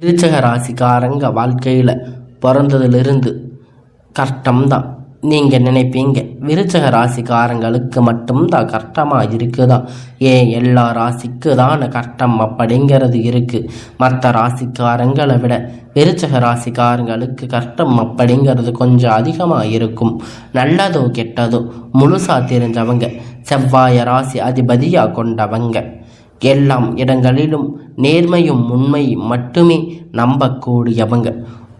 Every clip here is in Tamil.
விருச்சக ராசிக்காரங்க வாழ்க்கையில் பிறந்ததுலேருந்து கஷ்டம்தான். நீங்கள் நினைப்பீங்க விருச்சக ராசிக்காரங்களுக்கு மட்டும்தான் கஷ்டமாக இருக்குதா? ஏன் எல்லா ராசிக்கு தானே கஷ்டம் அப்படிங்கிறது இருக்குது. மற்ற ராசிக்காரங்களை விட விருச்சக ராசிக்காரங்களுக்கு கஷ்டம் அப்படிங்கிறது கொஞ்சம் அதிகமாக இருக்கும். நல்லதோ கெட்டதோ முழுசாக தெரிஞ்சவங்க, செவ்வாய ராசி அதிபதியாக கொண்டவங்க, எல்லா இடங்களிலும் நேர்மையும் உண்மையும் மட்டுமே நம்பக்கூடியவங்க.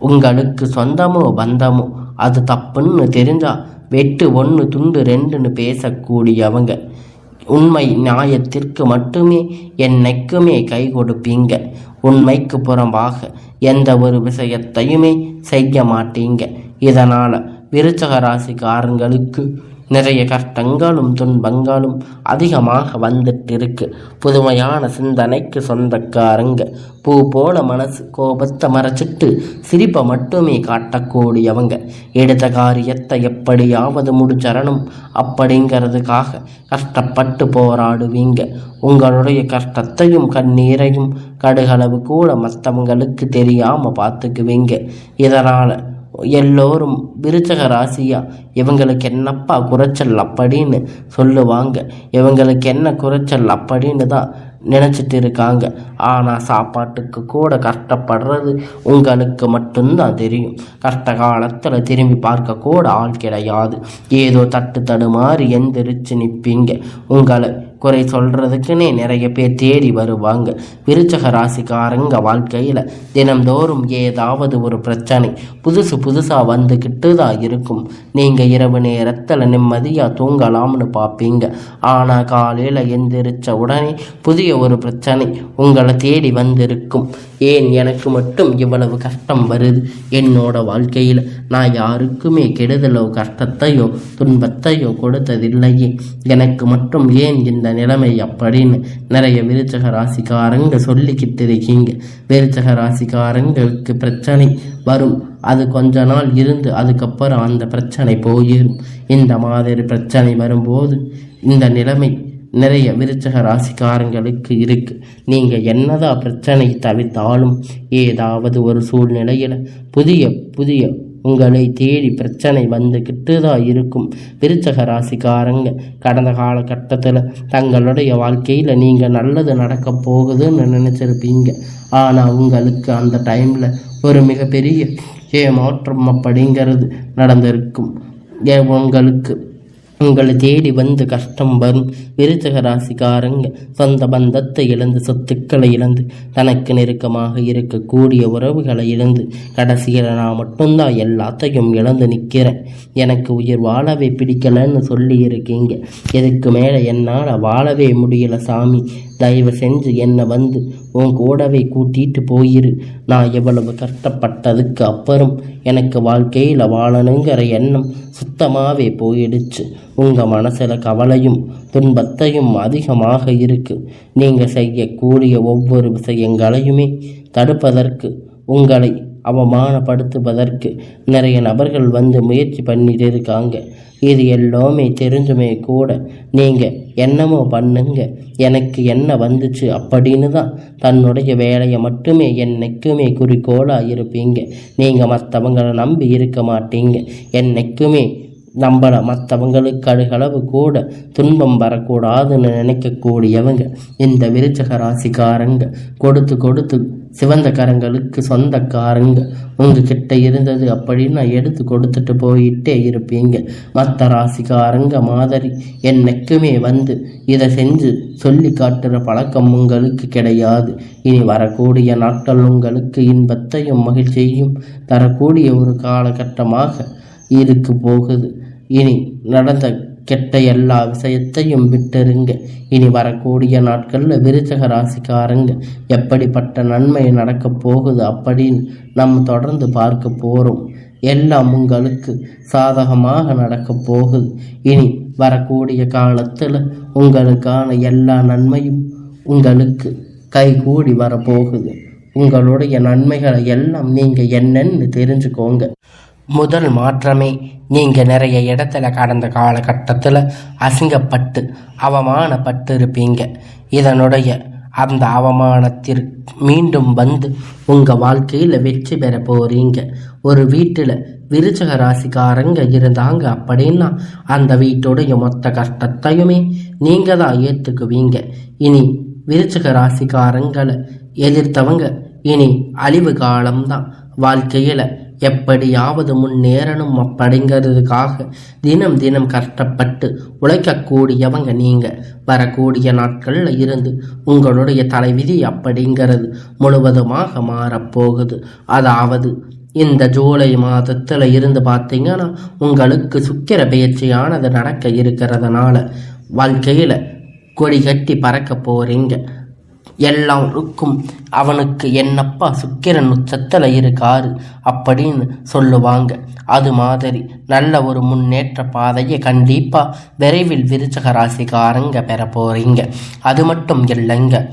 உங்களுக்கு சொந்தமோ பந்தமோ அது தப்புன்னு தெரிஞ்சா வெட்டு 1 துண்டு 2ன்னு பேசக்கூடியவங்க. உண்மை நியாயத்திற்கு மட்டுமே என்னைக்குமே கை கொடுப்பீங்க. உண்மைக்கு புறம்பாக எந்த ஒரு விஷயத்தையுமே செய்ய மாட்டீங்க. இதனால் விருச்சக ராசிக்காரங்களுக்கு நிறைய கஷ்டங்களும் துன்பங்களும் அதிகமாக வந்துட்டு இருக்கு. புதுமையான சிந்தனைக்கு சொந்தக்காரங்க, பூ போல மனசு, கோபத்தை மறைச்சிட்டு சிரிப்பை மட்டுமே காட்டக்கூடியவங்க. எடுத்த காரியத்தை எப்படியாவது முடிச்சரணும் அப்படிங்கிறதுக்காக கஷ்டப்பட்டு போராடுவீங்க. உங்களுடைய கஷ்டத்தையும் கண்ணீரையும் கடுகளவு கூட மற்றவங்களுக்கு தெரியாமல் பார்த்துக்குவீங்க. இதனால் எல்லோரும் விருச்சக ராசியா இவங்களுக்கு என்னப்பா குறைச்சல் அப்படின்னு சொல்லுவாங்க. இவங்களுக்கு என்ன குறைச்சல் அப்படின்னு தான் நினச்சிட்டு இருக்காங்க. ஆனால் சாப்பாட்டுக்கு கூட கஷ்டப்படுறது உங்களுக்கு மட்டும்தான் தெரியும். கஷ்ட காலத்தில் திரும்பி பார்க்க கூட ஆள் கிடையாது. ஏதோ தட்டு தடுமாறி எந்திரிச்சு நிற்பீங்க. உங்களை குறை சொல்கிறதுக்குன்னே நிறைய பேர் தேடி வருவாங்க. விருச்சக ராசிக்காரங்க வாழ்க்கையில் தினம்தோறும் ஏதாவது ஒரு பிரச்சனை புதுசாக வந்துக்கிட்டு தான் இருக்கும். நீங்கள் இரவு நேரத்தில் நிம்மதியாக தூங்கலாம்னு பார்ப்பீங்க. ஆனால் காலையில் எந்திரிச்ச உடனே புதிய ஒரு பிரச்சனை உங்களை தேடி வந்திருக்கும். ஏன் எனக்கு மட்டும் இவ்வளவு கஷ்டம் வருது? என்னோட வாழ்க்கையில் நான் யாருக்குமே கெடுதலோ கஷ்டத்தையோ துன்பத்தையோ கொடுத்ததில்லையே, எனக்கு மட்டும் ஏன் இந்த நிலைமை அப்படின்னு நிறைய விருச்சக ராசிக்காரங்க சொல்லிக்கிட்டு இருக்கீங்க. விருச்சக ராசிக்காரங்களுக்கு பிரச்சனை வரும். அது கொஞ்ச நாள் இருந்து அதுக்கப்புறம் அந்த பிரச்சனை போயிடும். இந்த மாதிரி பிரச்சனை வரும்போது இந்த நிலைமை நிறைய விருச்சக ராசிக்காரங்களுக்கு இருக்கு. நீங்கள் என்னதான் பிரச்சனை தவிர்த்தாலும் ஏதாவது ஒரு சூழ்நிலையில் புதிய உங்களை தேடி பிரச்சனை வந்துக்கிட்டு தான் இருக்கும். விருச்சக ராசிக்காரங்க கடந்த காலகட்டத்தில் தங்களுடைய வாழ்க்கையில் நீங்கள் நல்லது நடக்க போகுதுன்னு நினச்சிருப்பீங்க. ஆனால் உங்களுக்கு அந்த டைமில் ஒரு மிகப்பெரிய ஏமாற்றம் அப்படிங்கிறது நடந்திருக்கும். உங்களை தேடி வந்து கஷ்டம் வரும். விருச்சக ராசிக்காரங்க சொந்த பந்தத்தை இழந்து, சொத்துக்களை இழந்து, தனக்கு நெருக்கமாக இருக்கக்கூடிய உறவுகளை இழந்து, கடைசியில் நான் மட்டும்தான் எல்லாத்தையும் இழந்து நிற்கிறேன், எனக்கு உயிர் வாழவே பிடிக்கலன்னு சொல்லி இருக்கீங்க. இதுக்கு மேலே என்னால் வாழவே முடியலை சாமி, தயவு செஞ்சு என்னை வந்து உன் கூடவே கூட்டிகிட்டு போயிரு. நான் எவ்வளவு கஷ்டப்பட்டதுக்கு அப்புறம் எனக்கு வாழ்க்கையில் வாழணுங்கிற எண்ணம் சுத்தமாகவே போயிடுச்சு. உங்கள் மனசில் கவலையும் துன்பத்தையும் அதிகமாக இருக்குது. நீங்கள் செய்யக்கூடிய ஒவ்வொரு விஷயங்களையுமே தடுப்பதற்கு, உங்களை அவமானப்படுத்துவதற்கு நிறைய நபர்கள் வந்து முயற்சி பண்ணிட்டு இருக்காங்க. இது எல்லாமே தெரிஞ்சுமே கூட நீங்கள் என்னமோ பண்ணுங்க, எனக்கு என்ன வந்துச்சு அப்படின்னு தான் தன்னுடைய வேலையை மட்டுமே என்னைக்குமே குறிக்கோளாக இருப்பீங்க. நீங்கள் மற்றவங்களை நம்பி இருக்க மாட்டீங்க. என்னைக்குமே நம்மளை மற்றவங்களுக்கு அழுகளவு கூட துன்பம் வரக்கூடாதுன்னு நினைக்கக்கூடியவங்க இந்த விருச்சக ராசிக்காரங்க. கொடுத்து சிவந்த கரங்களுக்கு சொந்தக்காரங்க. உங்ககிட்ட இருந்தது அப்படின்னு எடுத்து கொடுத்துட்டு போயிட்டே இருப்பீங்க. மற்ற ராசிக்காரங்க மாதிரி என்னைக்குமே வந்து இதை செஞ்சு சொல்லி காட்டுற பழக்கம் உங்களுக்கு கிடையாது. இனி வரக்கூடிய நாட்கள் உங்களுக்கு இன்பத்தையும் மகிழ்ச்சியையும் தரக்கூடிய ஒரு காலகட்டமாக இருக்க போகுது. இனி நடந்த கெட்ட எல்லா விஷயத்தையும் விட்டுருங்க. இனி வரக்கூடிய நாட்களில் விருச்சக ராசிக்காரங்க எப்படிப்பட்ட நன்மை நடக்க போகுது அப்படின்னு நம்ம தொடர்ந்து பார்க்க போகிறோம். எல்லாம் உங்களுக்கு சாதகமாக நடக்க போகுது. இனி வரக்கூடிய காலத்தில் உங்களுக்கான எல்லா நன்மையும் உங்களுக்கு கைகூடி வரப்போகுது. உங்களுடைய நன்மைகளை எல்லாம் நீங்கள் என்னன்னு தெரிஞ்சுக்கோங்க. முதல் மாற்றமே நீங்கள் நிறைய இடத்துல கடந்த காலகட்டத்தில் அசிங்கப்பட்டு அவமானப்பட்டு இருப்பீங்க. இதனுடைய அந்த அவமானத்திற்கு மீண்டும் வந்து உங்கள் வாழ்க்கையில் வெற்றி பெற போகிறீங்க. ஒரு வீட்டில் விருச்சக ராசிக்காரங்க இருந்தாங்க அப்படின்னா அந்த வீட்டுடைய மொத்த கஷ்டத்தையுமே நீங்கள் தான் ஏற்றுக்குவீங்க. இனி விருச்சக ராசிக்காரங்களை எதிர்த்தவங்க இனி அழிவு காலம்தான். வாழ்க்கையில் எப்படியாவது முன்னேறணும் அப்படிங்கிறதுக்காக தினம் தினம் கஷ்டப்பட்டு உழைக்கக்கூடியவங்க நீங்கள். வரக்கூடிய நாட்களில் இருந்து உங்களுடைய தலைவிதி அப்படிங்கிறது முழுவதுமாக மாறப்போகுது. அதாவது இந்த ஜூலை மாதத்தில் இருந்து பார்த்தீங்கன்னா உங்களுக்கு சுக்கிர பயிற்சியானது நடக்க இருக்கிறதுனால வாழ்க்கையில் கொடி கட்டி பறக்க போகிறீங்க. எல்லாருக்கும் அவனுக்கு என்னப்பா சுக்கிரன் உச்சத்தில் இருக்காரு அப்படின்னு சொல்லுவாங்க. அது மாதிரி நல்ல ஒரு முன்னேற்ற பாதையை கண்டிப்பாக விரைவில் விருச்சக ராசிக்காரங்க பெற போகிறீங்க. அது மட்டும் இல்லைங்க,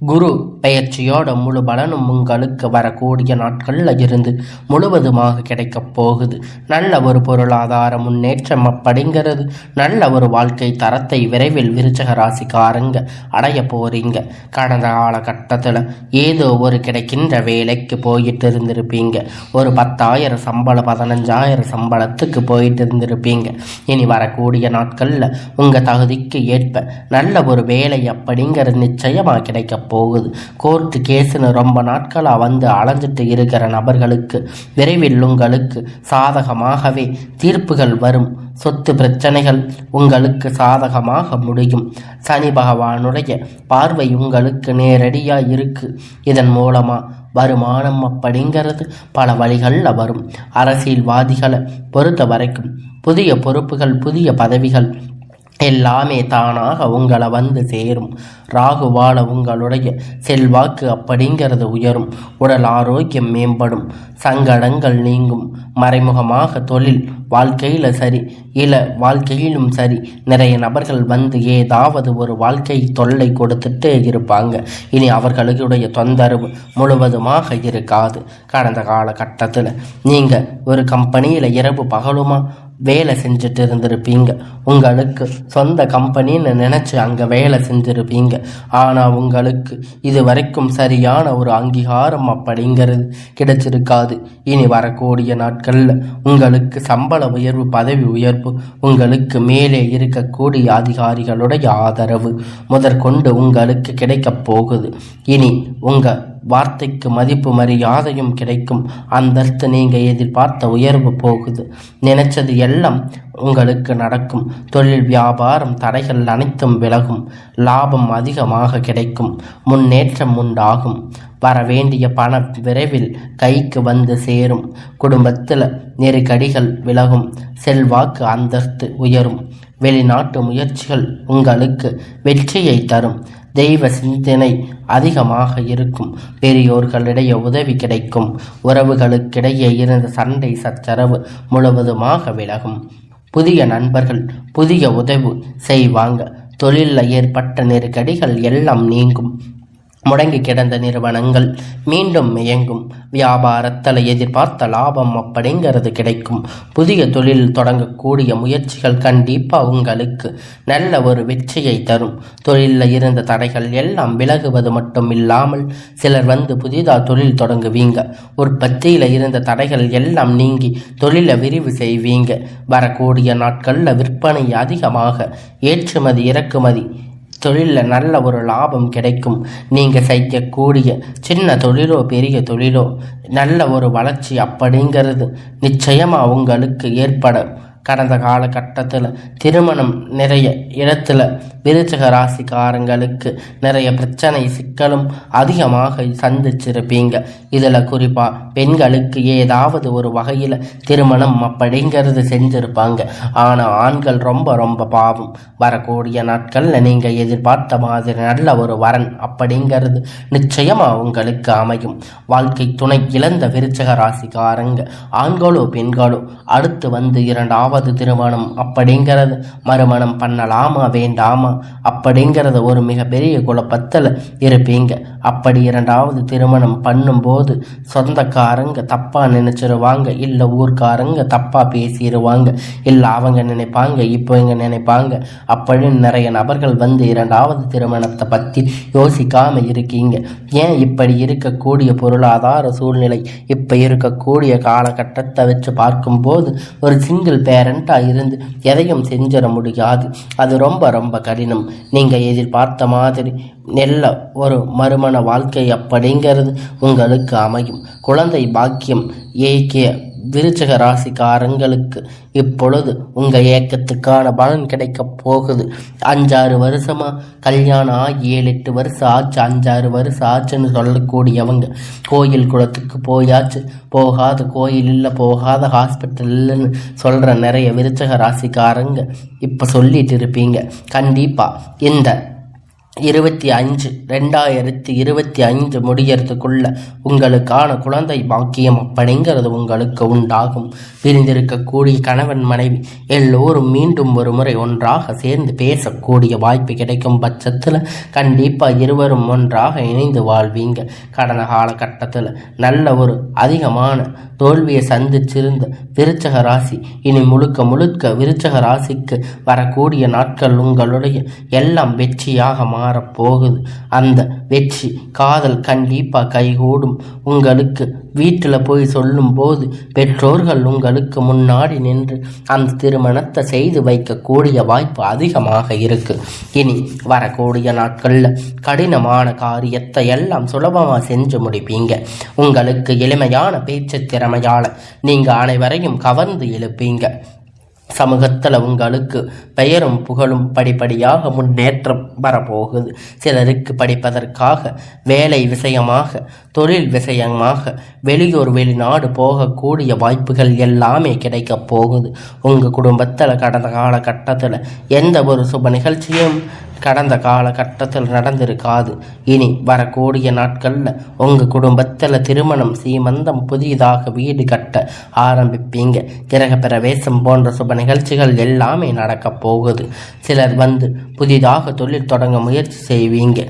குரு பெயர்ச்சியோட முழு பலனும் உங்களுக்கு வரக்கூடிய நாட்களில் இருந்து முழுவதுமாக கிடைக்கப் போகுது. நல்ல ஒரு பொருளாதார முன்னேற்றம் அப்படிங்கிறது, நல்ல ஒரு வாழ்க்கை தரத்தை விரைவில் விருச்சக ராசிக்காரங்க அடைய போறீங்க. கடந்த காலகட்டத்தில் ஏதோ ஒரு கிடைக்கின்ற வேலைக்கு போயிட்டு இருந்திருப்பீங்க. ஒரு 10,000 சம்பளம் 15,000 சம்பளத்துக்கு போயிட்டு இருந்திருப்பீங்க. இனி வரக்கூடிய நாட்களில் உங்கள் தகுதிக்கு ஏற்ப நல்ல ஒரு வேலை அப்படிங்கிறது நிச்சயமாக கிடைக்க போகுது. கோர்ட்டு கேஸுன்னு ரொம்ப நாட்களாக வந்து அலைஞ்சிட்டு இருக்கிற நபர்களுக்கு விரைவில் உங்களுக்கு சாதகமாகவே தீர்ப்புகள் வரும். சொத்து பிரச்சனைகள் உங்களுக்கு சாதகமாக முடியும். சனி பகவானுடைய பார்வை உங்களுக்கு நேரடியாக இருக்கு. இதன் மூலமாக வருமானம் அப்படிங்கிறது பல வழிகளில் வரும். அரசியல்வாதிகளை பொறுத்த வரைக்கும் புதிய பொறுப்புகள், புதிய பதவிகள் எல்லாமே தானாக உங்களை வந்து சேரும். ராகுவால உங்களுடைய செல்வாக்கு அப்படிங்கிறது உயரும். உடல் ஆரோக்கியம் மேம்படும். சங்கடங்கள் நீங்கும். மறைமுகமாக தொழில் வாழ்க்கையில் சரி, வாழ்க்கையிலும் சரி, நிறைய நபர்கள் வந்து ஏதாவது ஒரு வாழ்க்கை தொல்லை கொடுத்துட்டே இருப்பாங்க. இனி அவர்களுடைய தொந்தரவு முழுவதுமாக இருக்காது. கடந்த காலகட்டத்தில் நீங்கள் ஒரு கம்பெனியில் இரவு பகலுமா வேலை செஞ்சுட்டு இருந்திருப்பீங்க. உங்களுக்கு சொந்த கம்பெனின்னு நினச்சி அங்கே வேலை செஞ்சுருப்பீங்க. ஆனால் உங்களுக்கு இது வரைக்கும் சரியான ஒரு அங்கீகாரம் அப்படிங்கிறது கிடைச்சிருக்காது. இனி வரக்கூடிய நாட்களில் உங்களுக்கு சம்பள உயர்வு, பதவி உயர்வு, உங்களுக்கு மேலே இருக்கக்கூடிய அதிகாரிகளுடைய ஆதரவு முதற்கொண்டு உங்களுக்கு கிடைக்கப் போகுது. இனி உங்கள் வார்த்தைக்கு மதிப்பு மரியாதையும் கிடைக்கும். அந்தஸ்து நீங்கள் எதிர்பார்த்த உயர்வு போகுது. நினைச்சது எல்லாம் உங்களுக்கு நடக்கும். தொழில் வியாபாரம் தடைகள் அனைத்தும் விலகும். லாபம் அதிகமாக கிடைக்கும். முன்னேற்றம் உண்டாகும். வரவேண்டிய பணம் விரைவில் கைக்கு வந்து சேரும். குடும்பத்தில் நெருக்கடிகள் விலகும். செல்வாக்கு அந்தஸ்து உயரும். வெளிநாட்டு முயற்சிகள் உங்களுக்கு வெற்றியை தரும். தெய்வ சிந்தனை அதிகமாக இருக்கும். பெரியோர்களிடையே உதவி கிடைக்கும். உறவுகளுக்கிடையே இருந்த சண்டை சச்சரவு முழுவதுமாக விலகும். புதிய நண்பர்கள் புதிய உதவி செய்வாங்க. தொழிலில் ஏற்பட்ட நெருக்கடிகள் எல்லாம் நீங்கும். முடங்கி கிடந்த நிறுவனங்கள் மீண்டும் இயங்கும். வியாபாரத்தில் எதிர்பார்த்த லாபம் அப்படிங்கிறது கிடைக்கும். புதிய தொழில் தொடங்கக்கூடிய முயற்சிகள் கண்டிப்பாக உங்களுக்கு நல்ல ஒரு வெற்றியை தரும். தொழிலில் இருந்த தடைகள் எல்லாம் விலகுவது மட்டும் இல்லாமல் சிலர் வந்து புதிதாக தொழில் தொடங்குவீங்க. உற்பத்தியில் இருந்த தடைகள் எல்லாம் நீங்கி தொழிலை விரிவு செய்வீங்க. வரக்கூடிய நாட்களில் விற்பனை அதிகமாக, ஏற்றுமதி இறக்குமதி தொழிலில் நல்ல ஒரு லாபம் கிடைக்கும். நீங்கள் செய்யக்கூடிய சின்ன தொழிலோ பெரிய தொழிலோ நல்ல ஒரு வளர்ச்சி அப்படிங்கிறது நிச்சயமாக உங்களுக்கு ஏற்படும். கடந்த காலகட்டத்தில் திருமணம் நிறைய இடத்துல விருச்சிக ராசிக்காரங்களுக்கு நிறைய பிரச்சனை சிக்கலும் அதிகமாக சந்திச்சிருப்பீங்க. இதில் குறிப்பாக பெண்களுக்கு ஏதாவது ஒரு வகையில் திருமணம் அப்படிங்கிறது செஞ்சுருப்பாங்க. ஆனால் ஆண்கள் ரொம்ப ரொம்ப பாவம். வரக்கூடிய நாட்களில் நீங்கள் எதிர்பார்த்த மாதிரி நல்ல ஒரு வரன் அப்படிங்கிறது நிச்சயமாக உங்களுக்கு அமையும். வாழ்க்கை துணை இழந்த விருச்சிக ராசிக்காரங்க ஆண்களோ பெண்களோ அடுத்து வந்து இரண்டாவது திருமணம் அப்படிங்கிறது மறுமணம் பண்ணலாமா வேண்டாமா அப்படிங்கிறத ஒரு மிகப்பெரிய குழப்பத்தில் இருப்பீங்க. அப்படி இரண்டாவது திருமணம் பண்ணும்போது சொந்தக்காரங்க தப்பாக நினச்சிருவாங்க, இல்லை ஊர்க்காரங்க தப்பாக பேசிடுவாங்க, இல்லை அவங்க நினைப்பாங்க இப்போ இங்கே நினைப்பாங்க அப்படின்னு நிறைய நபர்கள் வந்து இரண்டாவது திருமணத்தை பற்றி யோசிக்காமல் இருக்கீங்க. ஏன் இப்படி இருக்கக்கூடிய பொருளாதார சூழ்நிலை இப்போ இருக்கக்கூடிய காலகட்டத்தை வச்சு பார்க்கும்போது ஒரு சிங்கிள் பேரண்டாக இருந்து எதையும் செஞ்சிட முடியாது. அது ரொம்ப ரொம்ப கடினம். நீங்கள் எதிர்பார்த்த மாதிரி நல்ல ஒரு மறுமண வாழ்க்கை அப்படிங்கிறது உங்களுக்கு அமையும். குழந்தை பாக்கியம் ஏக்கிய விருச்சிக ராசிக்காரங்களுக்கு இப்பொழுது உங்கள் ஏக்கத்துக்கான பலன் கிடைக்க போகுது. 5-6 வருஷமா கல்யாணம் ஆகி 7-8 வருஷம் ஆச்சு, 5-6 வருஷம் ஆச்சுன்னு சொல்லக்கூடியவங்க கோயில் குளத்துக்கு போயாச்சு, போகாத கோயில் இல்லை, போகாத ஹாஸ்பிட்டல் இல்லைன்னு சொல்கிற நிறைய விருச்சிக ராசிக்காரங்க இப்போ சொல்லிட்டு இருப்பீங்க. கண்டிப்பாக இந்த 2025 முடியறதுக்குள்ள உங்களுக்கான குழந்தை பாக்கியம் அப்படிங்கிறது உங்களுக்கு உண்டாகும். பிரிந்திருக்கக்கூடிய கணவன் மனைவி எல்லோரும் மீண்டும் ஒரு முறை ஒன்றாக சேர்ந்து பேசக்கூடிய வாய்ப்பு கிடைக்கும் பட்சத்தில் கண்டிப்பாக இருவரும் ஒன்றாக இணைந்து வாழ்வீங்க. கடந்த காலகட்டத்தில் நல்ல ஒரு அதிகமான தோல்வியை சந்திச்சிருந்த விருச்சிக ராசி இனி முழுக்க முழுக்க விருச்சிக ராசிக்கு வரக்கூடிய நாட்கள் உங்களுடைய எல்லாம் வெற்றியாக மாறப்போகுது. அந்த வெற்றி காதல் கண்டிப்பாக கைகூடும். உங்களுக்கு வீட்டில் போய் சொல்லும் போது பெற்றோர்கள் உங்களுக்கு முன்னாடி நின்று அந்த திருமணத்தை செய்து வைக்கக்கூடிய வாய்ப்பு அதிகமாக இருக்கு. இனி வரக்கூடிய நாட்களில் கடினமான காரியத்தை எல்லாம் சுலபமாக செஞ்சு முடிப்பீங்க. உங்களுக்கு எளிமையான பேச்சு திறமையால் நீங்கள் அனைவரையும் கவர்ந்து எழுப்பீங்க. சமூகத்தில் உங்களுக்கு பெயரும் புகழும் படிப்படியாக முன்னேற்றம் வரப்போகுது. சிலருக்கு படிப்பதற்காக, வேலை விஷயமாக, தொழில் விஷயமாக வெளியூர் வெளிநாடு போகக்கூடிய வாய்ப்புகள் எல்லாமே கிடைக்க போகுது. உங்கள் குடும்பத்தில் கடந்த காலகட்டத்தில் எந்த ஒரு சுப நிகழ்ச்சியும் கடந்த காலகட்டத்தில் நடந்திருக்காது. இனி வரக்கூடிய நாட்களில் உங்கள் குடும்பத்தில் திருமணம், சீமந்தம், புதிதாக வீடு கட்ட ஆரம்பிப்பீங்க. கிரக பிரவேசம் போன்ற சுப நிகழ்ச்சிகள் எல்லாமே நடக்க போகுது. சிலர் வந்து புதிதாக தொழில் தொடங்க முயற்சி செய்வீங்க.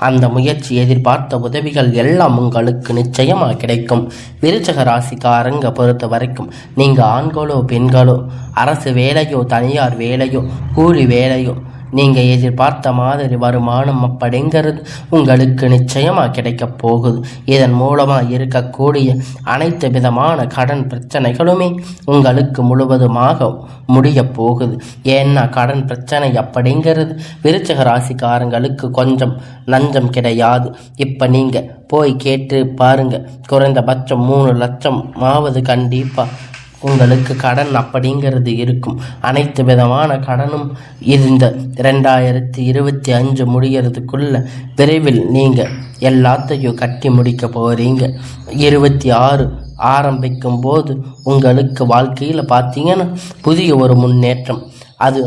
அந்த முயற்சி எதிர்பார்த்த உதவிகள் எல்லாம் உங்களுக்கு நிச்சயமாக கிடைக்கும். விருச்சிக ராசிக்காரங்க பொறுத்த வரைக்கும் நீங்கள் ஆண்களோ பெண்களோ, அரசு வேலையோ தனியார் வேலையோ கூலி வேலையோ, நீங்கள் எதிர்பார்த்த மாதிரி வருமானம் அப்படிங்கிறது உங்களுக்கு நிச்சயமாக கிடைக்க போகுது. இதன் மூலமாக இருக்கக்கூடிய அனைத்து விதமான கடன் பிரச்சனைகளுமே உங்களுக்கு முழுவதுமாக முடிய போகுது. ஏன்னா கடன் பிரச்சனை அப்படிங்கிறது விருச்சிக ராசிக்காரங்களுக்கு கொஞ்சம் நஞ்சம் கிடையாது. இப்போ நீங்கள் போய் கேட்டு பாருங்க, குறைந்தபட்சம் 3 லட்சம் ஆவது கண்டிப்பாக உங்களுக்கு கடன் அப்படிங்கிறது இருக்கும். அனைத்து விதமான கடனும் இந்த 2025 முடிகிறதுக்குள்ள விரைவில் நீங்கள் எல்லாத்தையும் கட்டி முடிக்க போகிறீங்க. 26 ஆரம்பிக்கும் போது உங்களுக்கு வாழ்க்கையில் பார்த்தீங்கன்னா புதிய ஒரு முன்னேற்றம், அது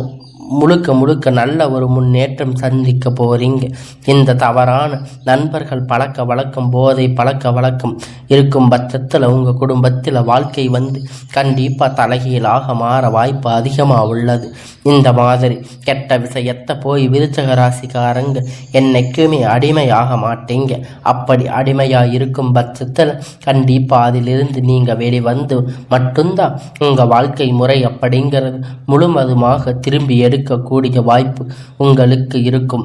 முழுக்க முழுக்க நல்ல ஒரு முன்னேற்றம் சந்திக்க போகிறீங்க. இந்த தவறான நண்பர்கள் பழக்க வழக்கம், போதை பழக்க வழக்கம் இருக்கும் பட்சத்தில் உங்கள் குடும்பத்தில் வாழ்க்கை வந்து கண்டிப்பாக தலைகீழாக மாற வாய்ப்பு அதிகமாக உள்ளது. இந்த மாதிரி கெட்ட விஷயத்தை போய் விருச்சிக ராசிக்காரங்க என்னைக்குமே அடிமையாக மாட்டீங்க. அப்படி அடிமையாக இருக்கும் பட்சத்தில் கண்டிப்பாக அதிலிருந்து நீங்கள் வெளிவந்து மட்டும்தான் உங்கள் வாழ்க்கை முறை அப்படிங்கிறது முழுவதுமாக திரும்பி எடுக்கக்கூடிய வாய்ப்பு உங்களுக்கு இருக்கும்.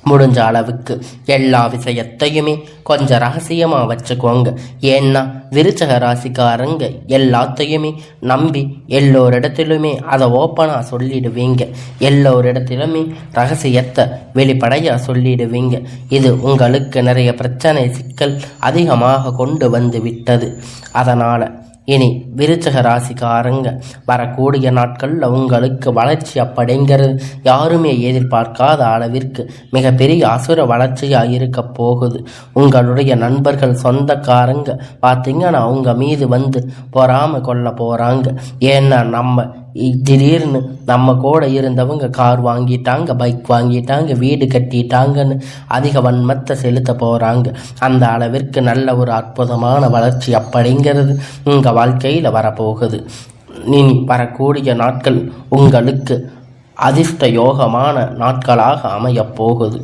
முடிஞ்ச அளவுக்கு எல்லா விஷயத்தையுமே கொஞ்சம் ரகசியமாக வச்சுக்கோங்க. ஏன்னா விருச்சிக ராசிக்காரங்க எல்லாத்தையுமே நம்பி எல்லோரிடத்திலுமே அதை ஓப்பனாக சொல்லிடுவீங்க. எல்லோரிடத்திலுமே ரகசியத்தை வெளிப்படையாக சொல்லிடுவீங்க. இது உங்களுக்கு நிறைய பிரச்சனை, சிக்கல் அதிகமாக கொண்டு வந்து விட்டது. அதனால் இனி விருச்சிக ராசிக்காரங்க வரக்கூடிய நாட்களில் உங்களுக்கு வளர்ச்சி அப்படிங்கிறது யாருமே எதிர்பார்க்காத அளவிற்கு மிகப்பெரிய அசுர வளர்ச்சியாக இருக்க போகுது. உங்களுடைய நண்பர்கள், சொந்தக்காரங்க பார்த்தீங்கன்னா அவங்க மீது வந்து பொறாமல் கொள்ள போகிறாங்க. ஏன்னா நம்ம திடீர்னு நம்ம கூட இருந்தவங்க கார் வாங்கிட்டாங்க, பைக் வாங்கிட்டாங்க, வீடு கட்டிட்டாங்கன்னு அதிக வன்மத்தை செலுத்த போகிறாங்க. அந்த அளவிற்கு நல்ல ஒரு அற்புதமான வளர்ச்சி அப்படிங்கிறது உங்கள் வாழ்க்கையில் வரப்போகுது. இனி வரக்கூடிய நாட்கள் உங்களுக்கு அதிர்ஷ்ட யோகமான நாட்களாக அமையப் போகுது.